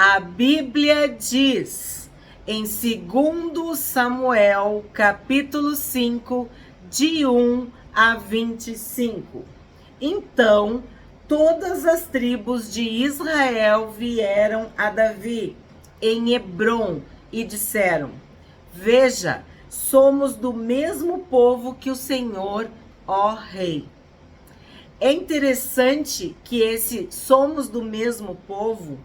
A Bíblia diz em 2 Samuel, capítulo 5, de 1 a 25. Então, todas as tribos de Israel vieram a Davi em Hebrom e disseram: Veja, somos do mesmo povo que o Senhor, ó rei. É interessante que esse somos do mesmo povo,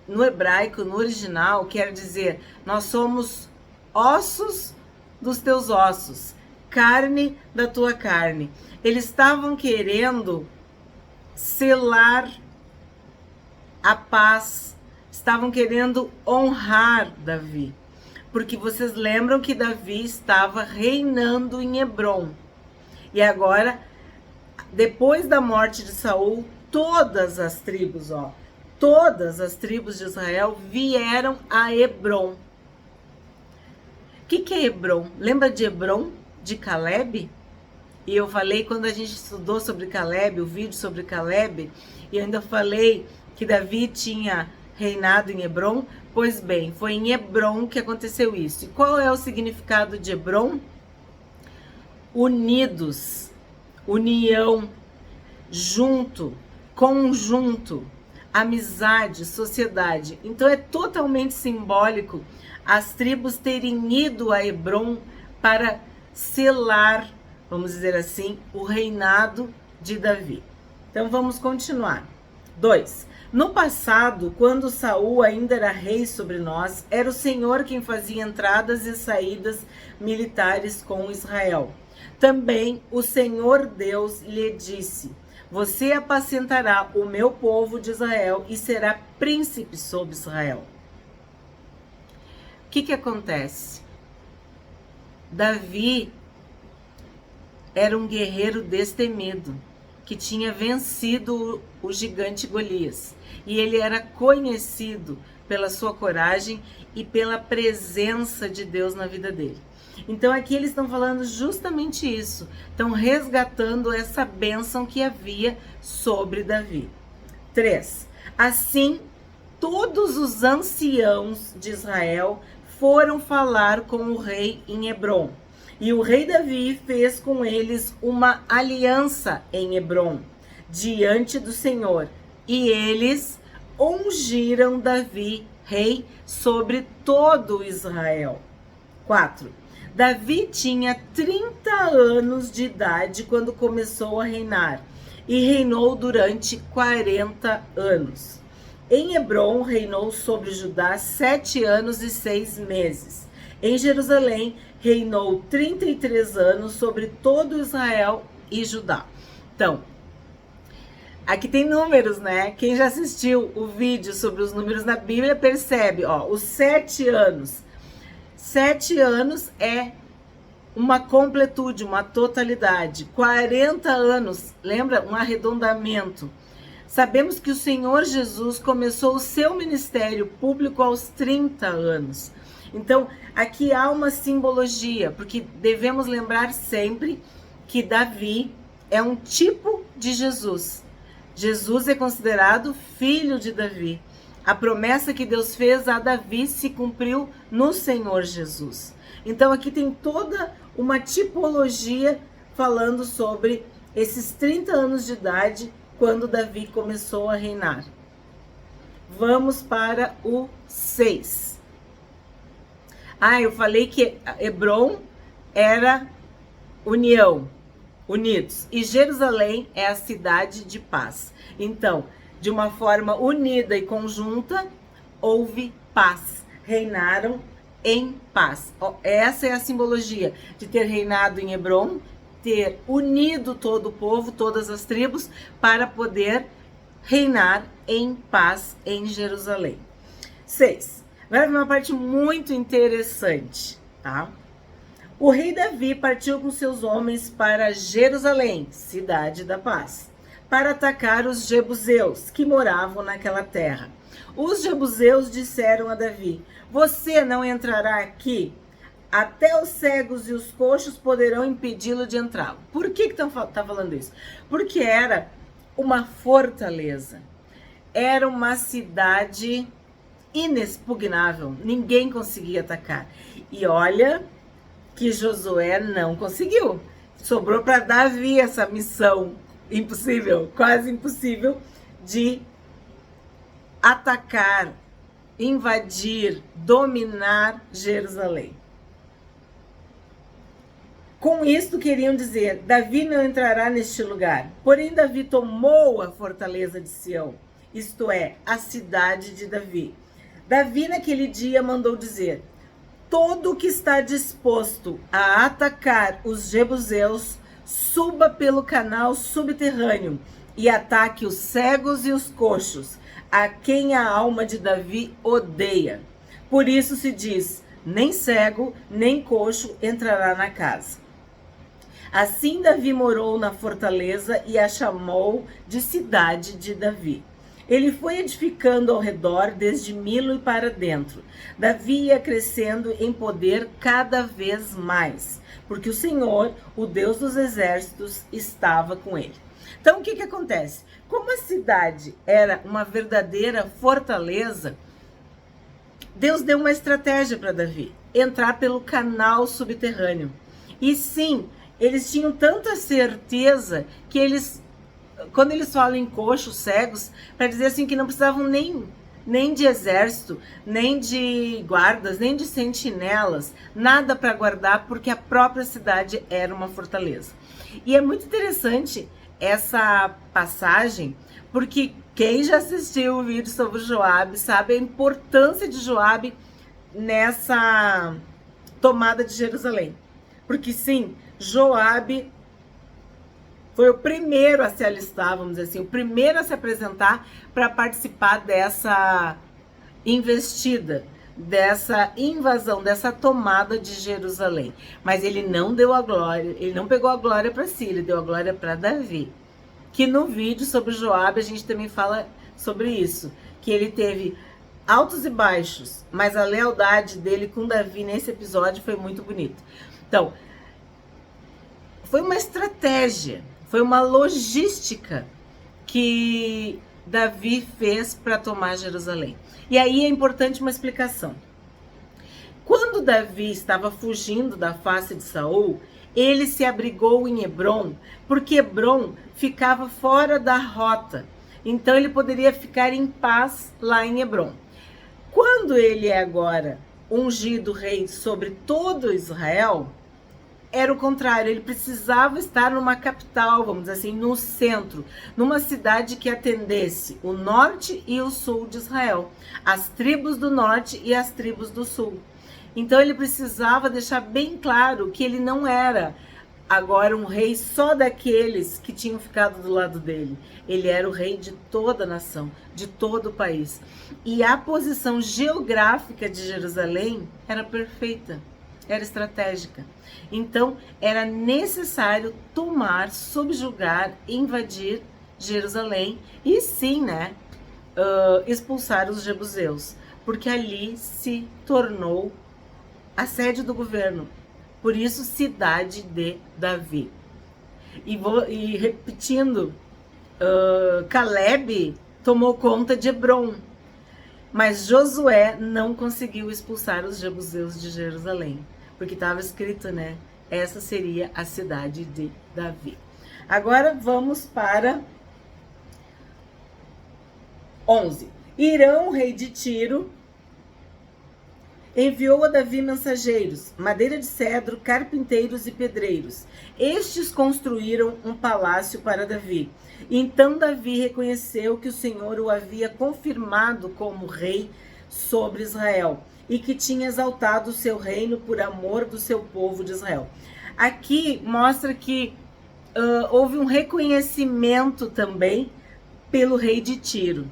no hebraico, no original, quer dizer, nós somos ossos dos teus ossos, carne da tua carne. Eles estavam querendo selar a paz, estavam querendo honrar Davi. Porque vocês lembram que Davi estava reinando em Hebrom. E agora, depois da morte de Saul, todas as tribos de Israel vieram a Hebrom. O que é Hebrom? Lembra de Hebrom, de Caleb? E eu falei, quando a gente estudou sobre Caleb, o vídeo sobre Caleb, e eu ainda falei que Davi tinha reinado em Hebrom. Pois bem, foi em Hebrom que aconteceu isso. E qual é o significado de Hebrom? Unidos, união, junto, conjunto, amizade, sociedade. Então é totalmente simbólico as tribos terem ido a Hebrom para selar, vamos dizer assim, o reinado de Davi. Então vamos continuar. 2. No passado, quando Saul ainda era rei sobre nós, era o Senhor quem fazia entradas e saídas militares com Israel. Também o Senhor Deus lhe disse: Você apacentará o meu povo de Israel e será príncipe sobre Israel. O que acontece? Davi era um guerreiro destemido, que tinha vencido o gigante Golias. E ele era conhecido pela sua coragem e pela presença de Deus na vida dele. Então aqui eles estão falando justamente isso. Estão resgatando essa bênção que havia sobre Davi. 3. Assim, todos os anciãos de Israel foram falar com o rei em Hebrom. E o rei Davi fez com eles uma aliança em Hebrom, diante do Senhor. E eles ungiram Davi rei sobre todo Israel. 4. Davi tinha 30 anos de idade quando começou a reinar, e reinou durante 40 anos. Em Hebrom reinou sobre Judá 7 anos e 6 meses. Em Jerusalém reinou 33 anos sobre todo Israel e Judá. Então, aqui tem números, né? Quem já assistiu o vídeo sobre os números na Bíblia percebe, ó, os 7 anos. 7 anos é uma completude, uma totalidade. 40 anos, lembra? Um arredondamento. Sabemos que o Senhor Jesus começou o seu ministério público aos 30 anos. Então, aqui há uma simbologia, porque devemos lembrar sempre que Davi é um tipo de Jesus. Jesus é considerado filho de Davi. A promessa que Deus fez a Davi se cumpriu no Senhor Jesus. Então, aqui tem toda uma tipologia falando sobre esses 30 anos de idade quando Davi começou a reinar. Vamos para o 6. Eu falei que Hebrom era união, unidos. E Jerusalém é a cidade de paz. Então, de uma forma unida e conjunta, houve paz. Reinaram em paz. Essa é a simbologia de ter reinado em Hebrom, ter unido todo o povo, todas as tribos, para poder reinar em paz em Jerusalém. 6. Agora vem uma parte muito interessante, tá? O rei Davi partiu com seus homens para Jerusalém, cidade da paz, para atacar os jebuseus que moravam naquela terra. Os jebuseus disseram a Davi: Você não entrará aqui? Até os cegos e os coxos poderão impedi-lo de entrar. Por que tá falando isso? Porque era uma fortaleza. Era uma cidade inexpugnável, ninguém conseguia atacar. E olha que Josué não conseguiu. Sobrou para Davi essa missão impossível, quase impossível, de atacar, invadir, dominar Jerusalém. Com isto queriam dizer, Davi não entrará neste lugar. Porém, Davi tomou a fortaleza de Sião, isto é, a cidade de Davi. Davi naquele dia mandou dizer, todo o que está disposto a atacar os jebuseus, suba pelo canal subterrâneo e ataque os cegos e os coxos, a quem a alma de Davi odeia. Por isso se diz, nem cego, nem coxo entrará na casa. Assim Davi morou na fortaleza e a chamou de cidade de Davi. Ele foi edificando ao redor desde Milo e para dentro. Davi ia crescendo em poder cada vez mais, porque o Senhor, o Deus dos exércitos, estava com ele. Então o que acontece? Como a cidade era uma verdadeira fortaleza, Deus deu uma estratégia para Davi, entrar pelo canal subterrâneo. E sim, eles tinham tanta certeza que eles, quando eles falam em coxos, cegos, para dizer assim que não precisavam nem de exército, nem de guardas, nem de sentinelas, nada para guardar, porque a própria cidade era uma fortaleza. E é muito interessante essa passagem, porque quem já assistiu o vídeo sobre Joabe sabe a importância de Joabe nessa tomada de Jerusalém. Porque sim, Joabe foi o primeiro a se alistar, vamos dizer assim, o primeiro a se apresentar para participar dessa investida, dessa invasão, dessa tomada de Jerusalém. Mas ele não deu a glória, ele não pegou a glória para si, ele deu a glória para Davi. Que no vídeo sobre Joabe a gente também fala sobre isso, que ele teve altos e baixos, mas a lealdade dele com Davi nesse episódio foi muito bonita. Então, foi uma estratégia, foi uma logística que Davi fez para tomar Jerusalém. E aí é importante uma explicação. Quando Davi estava fugindo da face de Saul, ele se abrigou em Hebrom, porque Hebrom ficava fora da rota. Então ele poderia ficar em paz lá em Hebrom. Quando ele é agora ungido rei sobre todo Israel, era o contrário, ele precisava estar numa capital, vamos dizer assim, no centro, numa cidade que atendesse o norte e o sul de Israel, as tribos do norte e as tribos do sul. Então ele precisava deixar bem claro que ele não era agora um rei só daqueles que tinham ficado do lado dele. Ele era o rei de toda a nação, de todo o país. E a posição geográfica de Jerusalém era perfeita, era estratégica. Então, era necessário tomar, subjugar, invadir Jerusalém e sim, expulsar os jebuseus, porque ali se tornou a sede do governo. Por isso, cidade de Davi. E repetindo, Caleb tomou conta de Hebrom, mas Josué não conseguiu expulsar os jebuseus de Jerusalém. Porque estava escrito, essa seria a cidade de Davi. Agora vamos para 11. Irão, rei de Tiro, enviou a Davi mensageiros, madeira de cedro, carpinteiros e pedreiros. Estes construíram um palácio para Davi. Então Davi reconheceu que o Senhor o havia confirmado como rei sobre Israel e que tinha exaltado o seu reino por amor do seu povo de Israel. Aqui mostra que houve um reconhecimento também pelo rei de Tiro.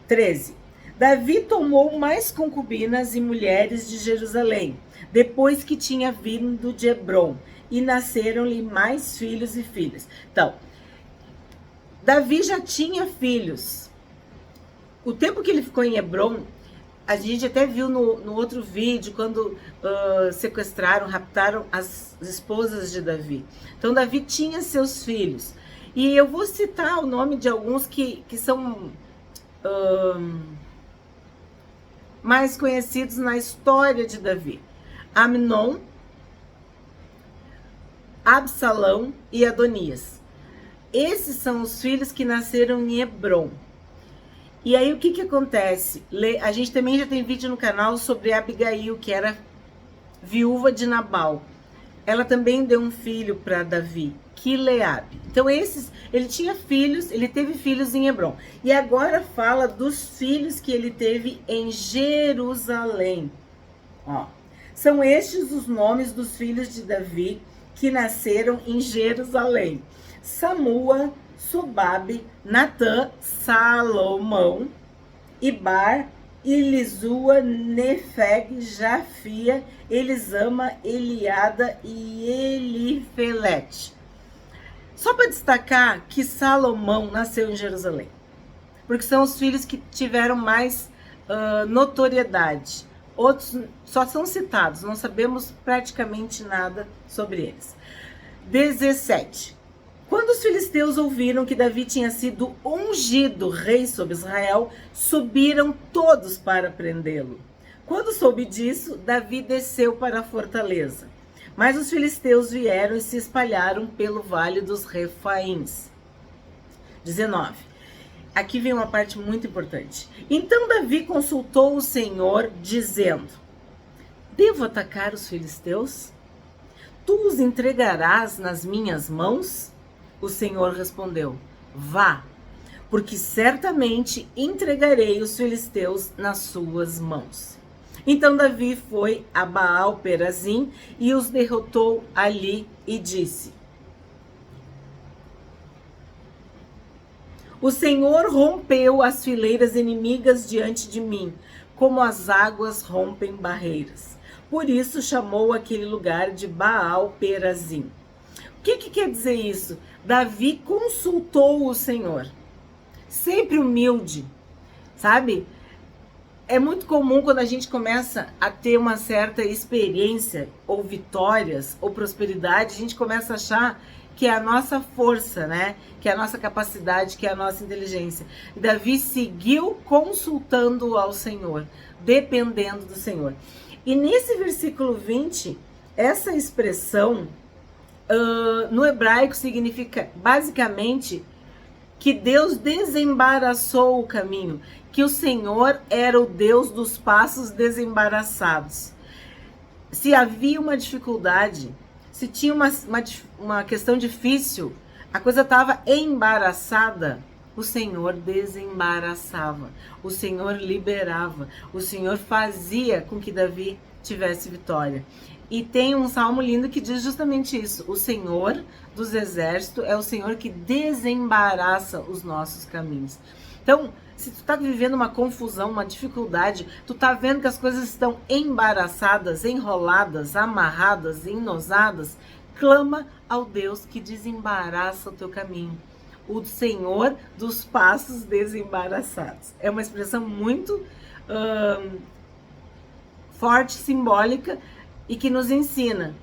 13. Davi tomou mais concubinas e mulheres de Jerusalém, depois que tinha vindo de Hebrom, e nasceram-lhe mais filhos e filhas. Então, Davi já tinha filhos. O tempo que ele ficou em Hebrom, a gente até viu no outro vídeo, quando sequestraram, raptaram as esposas de Davi. Então, Davi tinha seus filhos. E eu vou citar o nome de alguns que são mais conhecidos na história de Davi: Amnon, Absalão e Adonias. Esses são os filhos que nasceram em Hebrom. E aí o que acontece? A gente também já tem vídeo no canal sobre Abigail, que era viúva de Nabal. Ela também deu um filho para Davi, Quileabe. Então ele tinha filhos, ele teve filhos em Hebrom. E agora fala dos filhos que ele teve em Jerusalém. Ó, são estes os nomes dos filhos de Davi que nasceram em Jerusalém: Samua, Sobabe, Natã, Salomão, Ibar, Elisua, Nefeg, Jafia, Elisama, Eliada e Elifelete. Só para destacar que Salomão nasceu em Jerusalém, porque são os filhos que tiveram mais notoriedade. Outros só são citados, não sabemos praticamente nada sobre eles. 17. Quando os filisteus ouviram que Davi tinha sido ungido rei sobre Israel, subiram todos para prendê-lo. Quando soube disso, Davi desceu para a fortaleza. Mas os filisteus vieram e se espalharam pelo vale dos Refaíns. 19. Aqui vem uma parte muito importante. Então Davi consultou o Senhor, dizendo: devo atacar os filisteus? Tu os entregarás nas minhas mãos? O Senhor respondeu: vá, porque certamente entregarei os filisteus nas suas mãos. Então Davi foi a Baal-Perazim e os derrotou ali e disse: o Senhor rompeu as fileiras inimigas diante de mim, como as águas rompem barreiras. Por isso chamou aquele lugar de Baal-Perazim. O que quer dizer isso? Davi consultou o Senhor, sempre humilde, sabe? É muito comum quando a gente começa a ter uma certa experiência, ou vitórias, ou prosperidade, a gente começa a achar que é a nossa força, né? Que é a nossa capacidade, que é a nossa inteligência. Davi seguiu consultando ao Senhor, dependendo do Senhor. E nesse versículo 20, essa expressão no hebraico significa basicamente que Deus desembaraçou o caminho, que o Senhor era o Deus dos passos desembaraçados. Se havia uma dificuldade, se tinha uma questão difícil, a coisa estava embaraçada, o Senhor desembaraçava, o Senhor liberava, o Senhor fazia com que Davi tivesse vitória. E tem um salmo lindo que diz justamente isso: o Senhor dos exércitos é o Senhor que desembaraça os nossos caminhos. Então, se tu tá vivendo uma confusão, uma dificuldade, tu tá vendo que as coisas estão embaraçadas, enroladas, amarradas, enosadas, clama ao Deus que desembaraça o teu caminho. O Senhor dos passos desembaraçados. É uma expressão muito forte, simbólica, e que nos ensina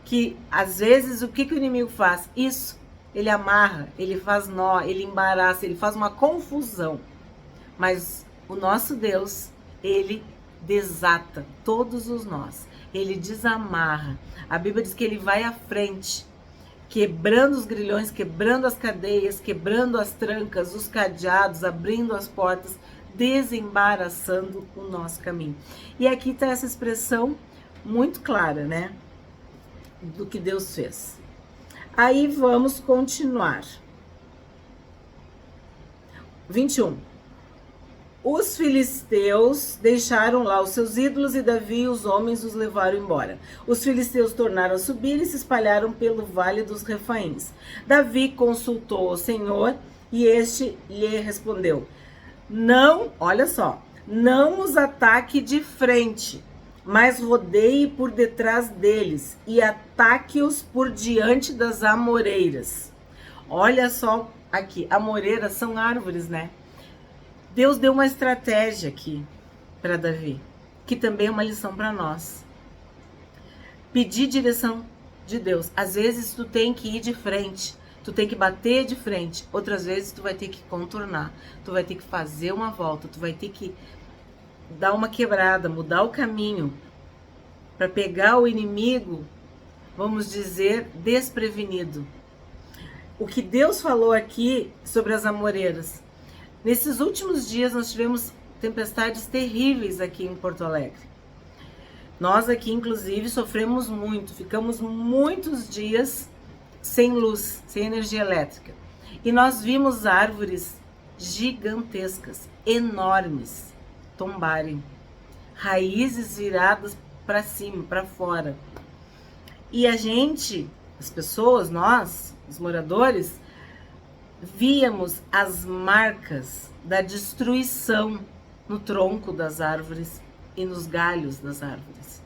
que, às vezes, o que o inimigo faz? Isso, ele amarra, ele faz nó, ele embaraça, ele faz uma confusão. Mas o nosso Deus, ele desata todos os nós, ele desamarra. A Bíblia diz que ele vai à frente, quebrando os grilhões, quebrando as cadeias, quebrando as trancas, os cadeados, abrindo as portas, desembaraçando o nosso caminho. E aqui está essa expressão muito clara, né? Do que Deus fez. Aí vamos continuar. 21. Os filisteus deixaram lá os seus ídolos e Davi e os homens os levaram embora. Os filisteus tornaram a subir e se espalharam pelo vale dos Refaíns. Davi consultou o Senhor e este lhe respondeu: não, olha só, não os ataque de frente, mas rodeie por detrás deles e ataque-os por diante das amoreiras. Olha só aqui, amoreiras são árvores, né? Deus deu uma estratégia aqui para Davi, que também é uma lição para nós. Pedir direção de Deus. Às vezes tu tem que ir de frente, tu tem que bater de frente. Outras vezes tu vai ter que contornar, tu vai ter que fazer uma volta, tu vai ter que dar uma quebrada, mudar o caminho, para pegar o inimigo, vamos dizer, desprevenido. O que Deus falou aqui sobre as amoreiras. Nesses últimos dias nós tivemos tempestades terríveis aqui em Porto Alegre. Nós aqui, inclusive, sofremos muito, ficamos muitos dias sem luz, sem energia elétrica. E nós vimos árvores gigantescas, enormes, tombarem, raízes viradas para cima, para fora. E a gente, as pessoas, nós, os moradores, víamos as marcas da destruição no tronco das árvores e nos galhos das árvores.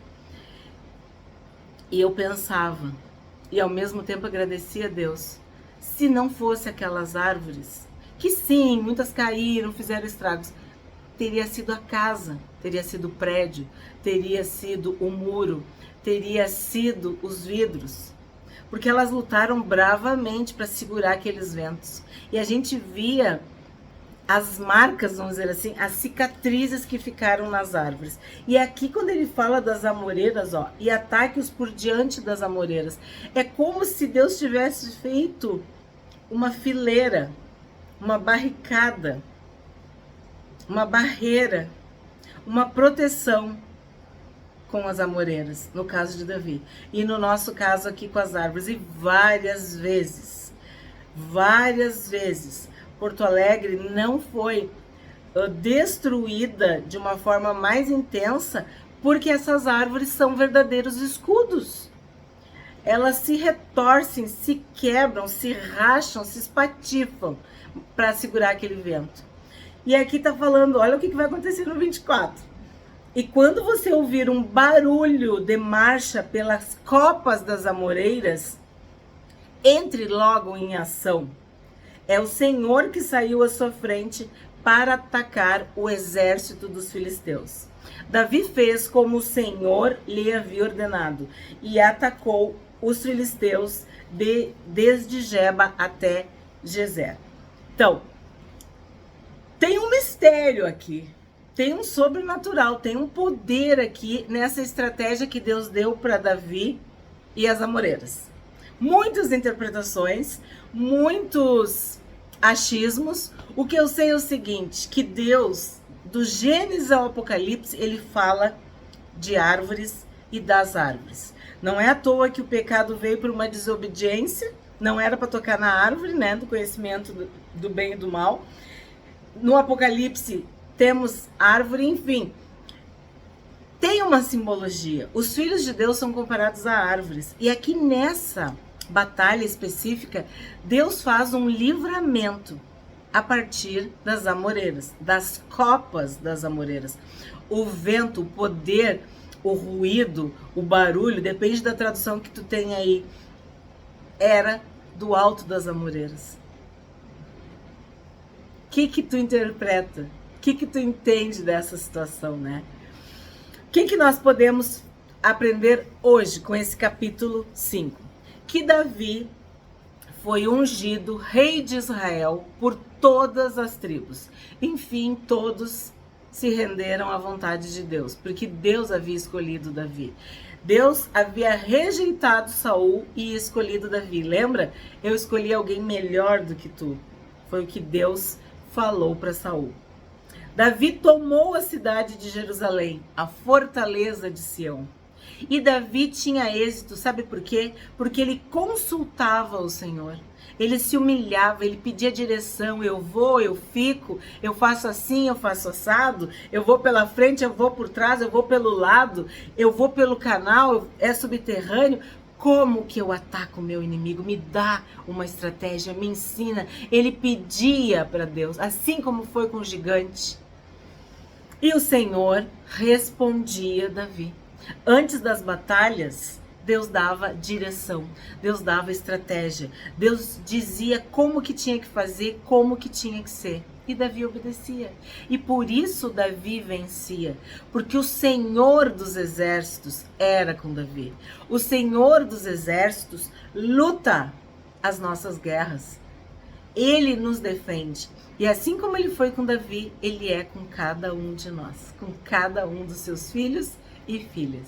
E eu pensava, e ao mesmo tempo agradecia a Deus, se não fosse aquelas árvores, que sim, muitas caíram, fizeram estragos, teria sido a casa, teria sido o prédio, teria sido o muro, teria sido os vidros, porque elas lutaram bravamente para segurar aqueles ventos. E a gente via as marcas, vamos dizer assim, as cicatrizes que ficaram nas árvores. E aqui, quando ele fala das amoreiras, ó, e ataque-os por diante das amoreiras, é como se Deus tivesse feito uma fileira, uma barricada, uma barreira, uma proteção com as amoreiras, no caso de Davi. E no nosso caso aqui com as árvores. E várias vezes, Porto Alegre não foi destruída de uma forma mais intensa, porque essas árvores são verdadeiros escudos. Elas se retorcem, se quebram, se racham, se espatifam para segurar aquele vento. E aqui tá falando, olha o que vai acontecer no 24. E quando você ouvir um barulho de marcha pelas copas das amoreiras, entre logo em ação. É o Senhor que saiu à sua frente para atacar o exército dos filisteus. Davi fez como o Senhor lhe havia ordenado e atacou os filisteus desde Geba até Gezer. Então, tem um mistério aqui, tem um sobrenatural, tem um poder aqui nessa estratégia que Deus deu para Davi e as amoreiras. Muitas interpretações, muitos achismos. O que eu sei é o seguinte, que Deus, do Gênesis ao Apocalipse, ele fala de árvores e das árvores. Não é à toa que o pecado veio por uma desobediência, não era para tocar na árvore, né, do conhecimento do bem e do mal. No Apocalipse temos árvore, enfim. Tem uma simbologia. Os filhos de Deus são comparados a árvores. E aqui nessa batalha específica, Deus faz um livramento a partir das amoreiras, das copas das amoreiras. O vento, o poder, o ruído, o barulho, depende da tradução que tu tem aí, era do alto das amoreiras. O que tu interpreta? O que tu entende dessa situação, né? O que nós podemos aprender hoje com esse capítulo 5? Que Davi foi ungido rei de Israel por todas as tribos. Enfim, todos se renderam à vontade de Deus, porque Deus havia escolhido Davi. Deus havia rejeitado Saul e escolhido Davi. Lembra? Eu escolhi alguém melhor do que tu. Foi o que Deus falou para Saul. Davi tomou a cidade de Jerusalém, a fortaleza de Sião. E Davi tinha êxito, sabe por quê? Porque ele consultava o Senhor. Ele se humilhava, ele pedia direção. Eu vou, eu fico, eu faço assim, eu faço assado. Eu vou pela frente, eu vou por trás, eu vou pelo lado. Eu vou pelo canal, é subterrâneo. Como que eu ataco o meu inimigo? Me dá uma estratégia, me ensina. Ele pedia para Deus, assim como foi com o gigante. E o Senhor respondia a Davi. Antes das batalhas, Deus dava direção, Deus dava estratégia, Deus dizia como que tinha que fazer, como que tinha que ser. E Davi obedecia. E por isso Davi vencia, porque o Senhor dos exércitos era com Davi. O Senhor dos exércitos luta as nossas guerras. Ele nos defende. E assim como ele foi com Davi, ele é com cada um de nós, com cada um dos seus filhos e filhas.